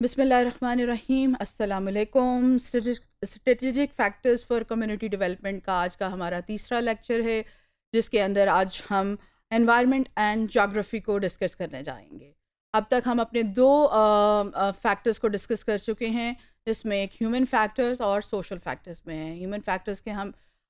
बिस्मिल्लाहिर्रहमानिर्रहीम अस्सलाम वालेकुम। Strategic factors for community development का आज का हमारा तीसरा लेक्चर है, जिसके अंदर आज हम एनवायरनमेंट एंड ज्योग्राफी को डिस्कस करने जाएंगे। अब तक हम अपने दो फैक्टर्स को डिस्कस कर चुके हैं, जिसमें एक ह्यूमन फैक्टर्स और सोशल फैक्टर्स में है। ह्यूमन फैक्टर्स के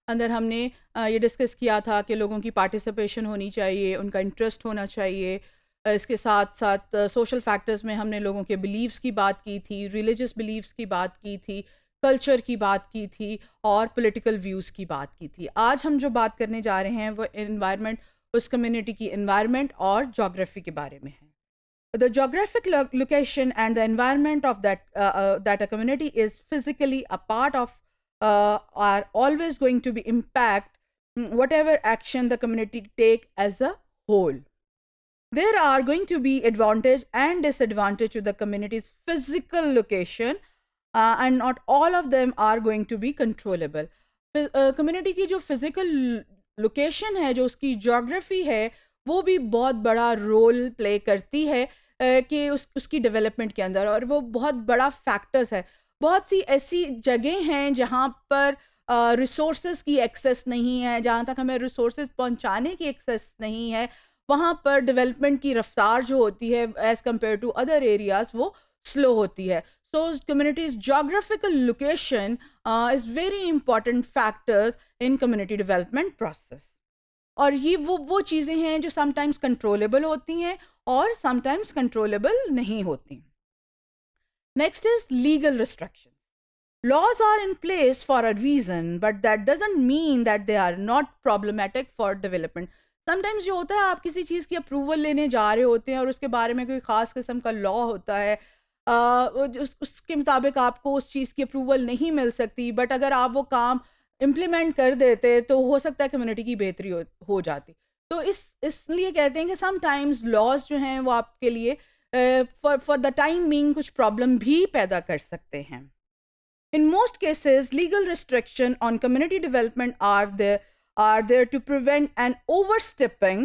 अंदर हमने ये डिस्कस किया था कि लोगों की पार्टिसिपेशन होनी चाहिए, उनका इंटरेस्ट होना चाहिए। इसके साथ साथ सोशल फैक्टर्स में हमने लोगों के बिलीव्स की बात की थी, रिलीजियस बिलीव्स की बात की थी, कल्चर की बात की थी और पॉलिटिकल व्यूज़ की बात की थी। आज हम जो बात करने जा रहे हैं वो एनवायरनमेंट, उस कम्युनिटी की एनवायरनमेंट और जोग्राफी के बारे में है। The geographic location and the environment of that a community is physically a part of are always going to be impact whatever action the community take as a whole. There are going to be advantage and disadvantage to the community's physical location, and not all of them are going to be controllable. Community की जो physical location है, जो उसकी geography है, वो भी बहुत बड़ा रोल प्ले करती है कि उसकी डेवलपमेंट के अंदर, और वो बहुत बड़ा फैक्टर्स है। बहुत सी ऐसी जगह हैं जहाँ पर रिसोर्सेज की एक्सेस नहीं है, जहाँ तक हमें रिसोर्सेज पहुँचाने की एक्सेस नहीं है, वहाँ पर डेवलपमेंट की रफ्तार जो होती है as compare to other areas वो स्लो होती है। So communities geographical location is very important factors in community development process. और ये वो चीज़ें हैं जो समटाइम्स कंट्रोलेबल होती हैं और समटाइम्स कंट्रोलेबल नहीं होती। Next is legal restriction. Laws are in place for a reason, but that doesn't mean that they are not problematic for development. Sometimes जो होता है, आप किसी चीज़ की अप्रूवल लेने जा रहे होते हैं और उसके बारे में कोई ख़ास किस्म का लॉ होता है, उसके मुताबिक आपको उस चीज़ की अप्रूवल नहीं मिल सकती, बट अगर आप वो काम इम्प्लीमेंट कर देते तो हो सकता है कम्युनिटी की बेहतरी हो जाती। तो इसलिए कहते हैं कि समटाइम्स लॉज जो हैं वो आपके लिए फॉर द टाइम बीइंग कुछ प्रॉब्लम भी पैदा कर सकते हैं। In most cases, legal restrictions on community development are there to prevent an overstepping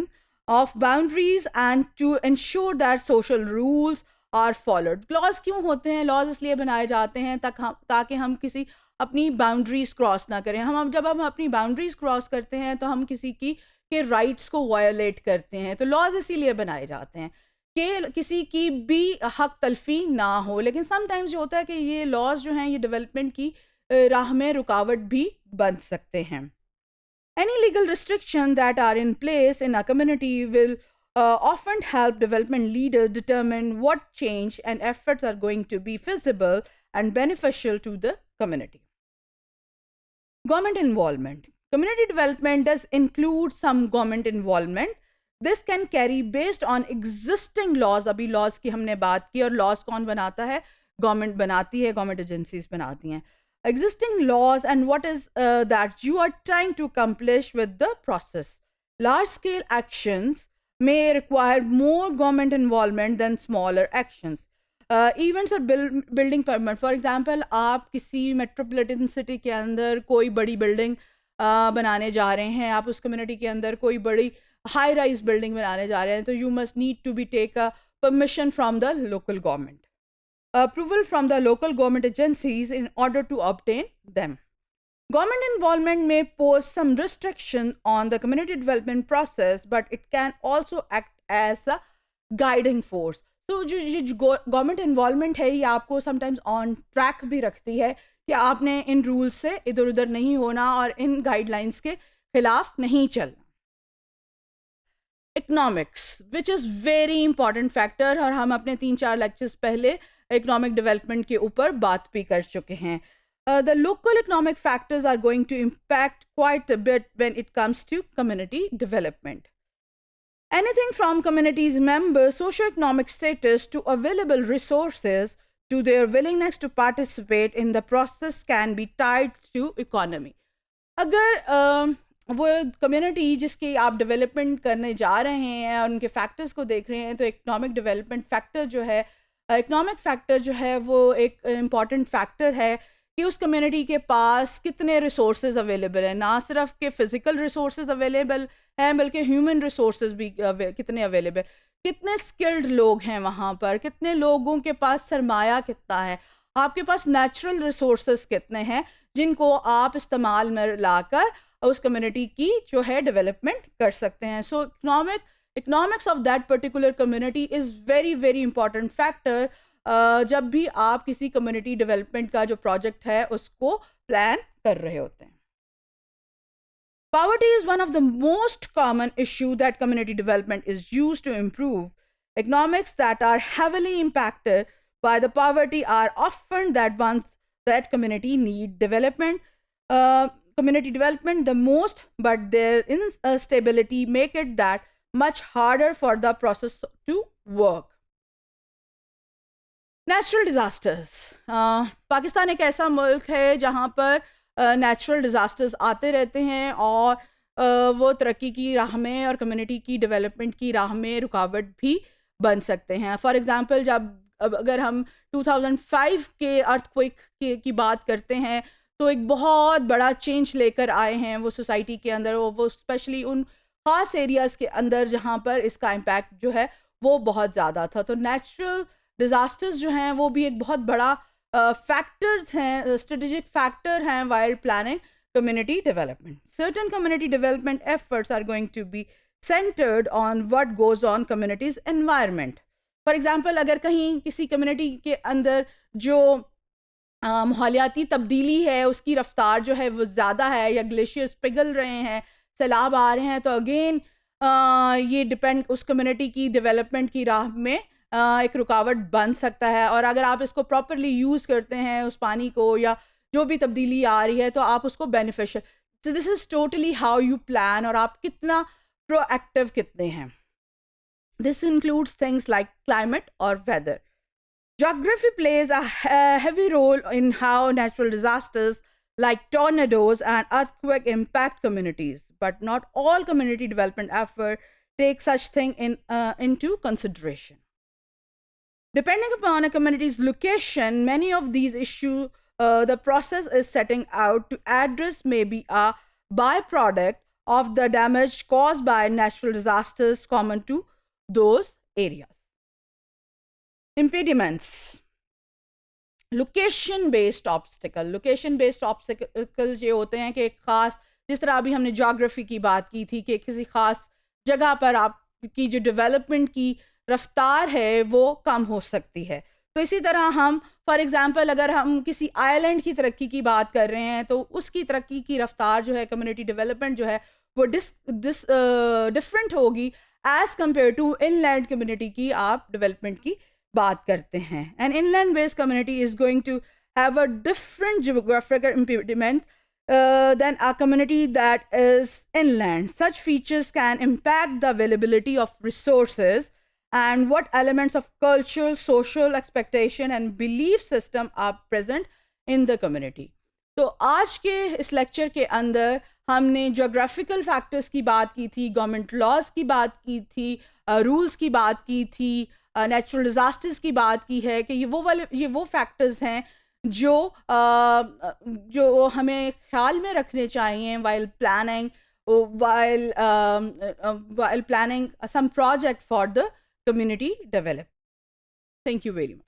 of boundaries and to ensure that social rules are followed. Laws क्यों होते हैं? Laws इसलिए बनाए जाते हैं ताकि हम किसी अपनी बाउंड्रीज क्रॉस ना करें। जब हम अपनी बाउंड्रीज क्रॉस करते हैं तो हम किसी के राइट्स को वायोलेट करते हैं। तो लॉज इसीलिए बनाए जाते हैं कि किसी की भी हक तलफी ना हो। लेकिन समटाइम्स जो होता है कि ये लॉज जो हैं ये डेवलपमेंट की राह में रुकावट भी बन सकते हैं। Any legal restriction that are in place in a community will often help development leaders determine what change and efforts are going to be feasible and beneficial to the community. Government involvement. Community development does include some government involvement. This can carry based on existing laws. अभी laws की हमने बात की, और laws कौन बनाता है? Government बनाती है, government agencies बनाती हैं। Existing laws and what is that you are trying to accomplish with the process. Large scale actions may require more government involvement than smaller actions. Events और building permit, for example, आप किसी metropolitan city के अंदर कोई बड़ी building बनाने जा रहे हैं, आप उस community के अंदर कोई बड़ी हाई राइज बिल्डिंग बनाने जा रहे हैं, तो you must need to be take a permission from the local government, approval from the local government agencies in order to obtain them. Government involvement may pose some restriction on the community development process, but it can also act as a guiding force. तो जो government involvement है ये आपको sometimes on track भी रखती है कि आपने इन रूल्स से इधर उधर नहीं होना और इन गाइडलाइंस के खिलाफ नहीं चलना. Economics, which is very important factor, और हम अपने 3-4 लेक्चर्स पहले इकोनॉमिक डेवलपमेंट के ऊपर बात भी कर चुके हैं. The local economic factors are going to impact quite a bit when it comes to community development. Anything from community's members' socioeconomic status to available resources to their willingness to participate in the process can be tied to economy. अगर वो community जिसकी आप development करने जा रहे हैं और उनके फैक्टर्स को देख रहे हैं, तो इकोनॉमिक डेवलपमेंट फैक्टर जो है, इकोनॉमिक फैक्टर जो है वो एक इम्पॉर्टेंट फैक्टर है कि उस कम्युनिटी के पास कितने रिसोर्सेज अवेलेबल हैं. ना सिर्फ के फिज़िकल रिसोर्सेज अवेलेबल हैं बल्कि ह्यूमन रिसोर्सेज भी कितने अवेलेबल. कितने स्किल्ड लोग हैं वहाँ पर, कितने लोगों के पास सरमाया कितना है, आपके पास नेचुरल रिसोर्सेज कितने हैं जिनको आप इस्तेमाल में लाकर उस कम्युनिटी की जो है डेवलपमेंट कर सकते हैं. So economics of that particular community is very very important factor जब भी आप किसी कम्युनिटी डेवलपमेंट का जो प्रोजेक्ट है उसको प्लान कर रहे होते हैं. Poverty is one of the most common issue that community development is used to improve. Economics that are heavily impacted by the poverty are often that ones that community need community development the most, but their instability make it that much harder for the process to work. Natural disasters. Pakistan एक ऐसा मुल्क है जहाँ पर natural disasters आते रहते हैं और वो तरक्की की राह में और कम्युनिटी की डेवलपमेंट की राह में रुकावट भी बन सकते हैं. फॉर एग्ज़ाम्पल अगर हम 2005 के अर्थक्वेक की बात करते हैं तो एक बहुत बड़ा चेंज लेकर आए हैं वो सोसाइटी के अंदर, वो स्पेशली उन ख़ास एरियाज़ के अंदर जहाँ पर इसका इम्पैक्ट जो है वो बहुत ज़्यादा था. तो नेचुरल डिज़ास्टर्स जो हैं वो भी एक बहुत बड़ा factors हैं, strategic factor हैं while planning community development. Certain community development efforts are going to be centered on what goes on community's environment. For example, अगर कहीं किसी community के अंदर जो माहौलियाती तब्दीली है उसकी रफ्तार जो है वो ज़्यादा है या ग्लेशियर्स पिघल रहे हैं, सैलाब आ रहे हैं, तो अगेन ये डिपेंड उस कम्युनिटी की डेवलपमेंट की राह में एक रुकावट बन सकता है. और अगर आप इसको प्रॉपरली यूज़ करते हैं उस पानी को या जो भी तब्दीली आ रही है तो आप उसको beneficial. So this is totally how you plan और आप कितना प्रोएक्टिव कितने हैं. This includes things like climate और weather. Geography plays a heavy role in how natural disasters like tornadoes and earthquake impact communities, but not all community development efforts take such thing into consideration. Depending upon a community's location, many of these issues the process is setting out to address may be a byproduct of the damage caused by natural disasters common to those areas. Impediments. Location based obstacles ये होते हैं कि एक ख़ास, जिस तरह अभी हमने जोग्राफी की बात की थी कि किसी ख़ास जगह पर आपकी जो डेवलपमेंट की रफ्तार है वो कम हो सकती है. तो इसी तरह हम फॉर एग्जांपल अगर हम किसी आइलैंड की तरक्की की बात कर रहे हैं तो उसकी तरक्की की रफ्तार जो है, कम्युनिटी डेवलपमेंट जो है वो डिफरेंट होगी as compare to inland community की आप डेवलपमेंट की बात करते हैं. An inland based community is going to have a different geographical impediment than a community that is inland. Such features can impact the availability of resources and what elements of cultural, social expectation and belief system are present in the community. तो आज के इस lecture के अंदर हमने geographical factors की बात की थी, गवर्नमेंट लॉज की बात की थी, रूल्स की बात की थी, नेचुरल डिज़ास्टर्स की बात की है कि ये वो फैक्टर्स हैं जो हमें ख्याल में रखने चाहिए while planning some project for the community development. Thank you very much.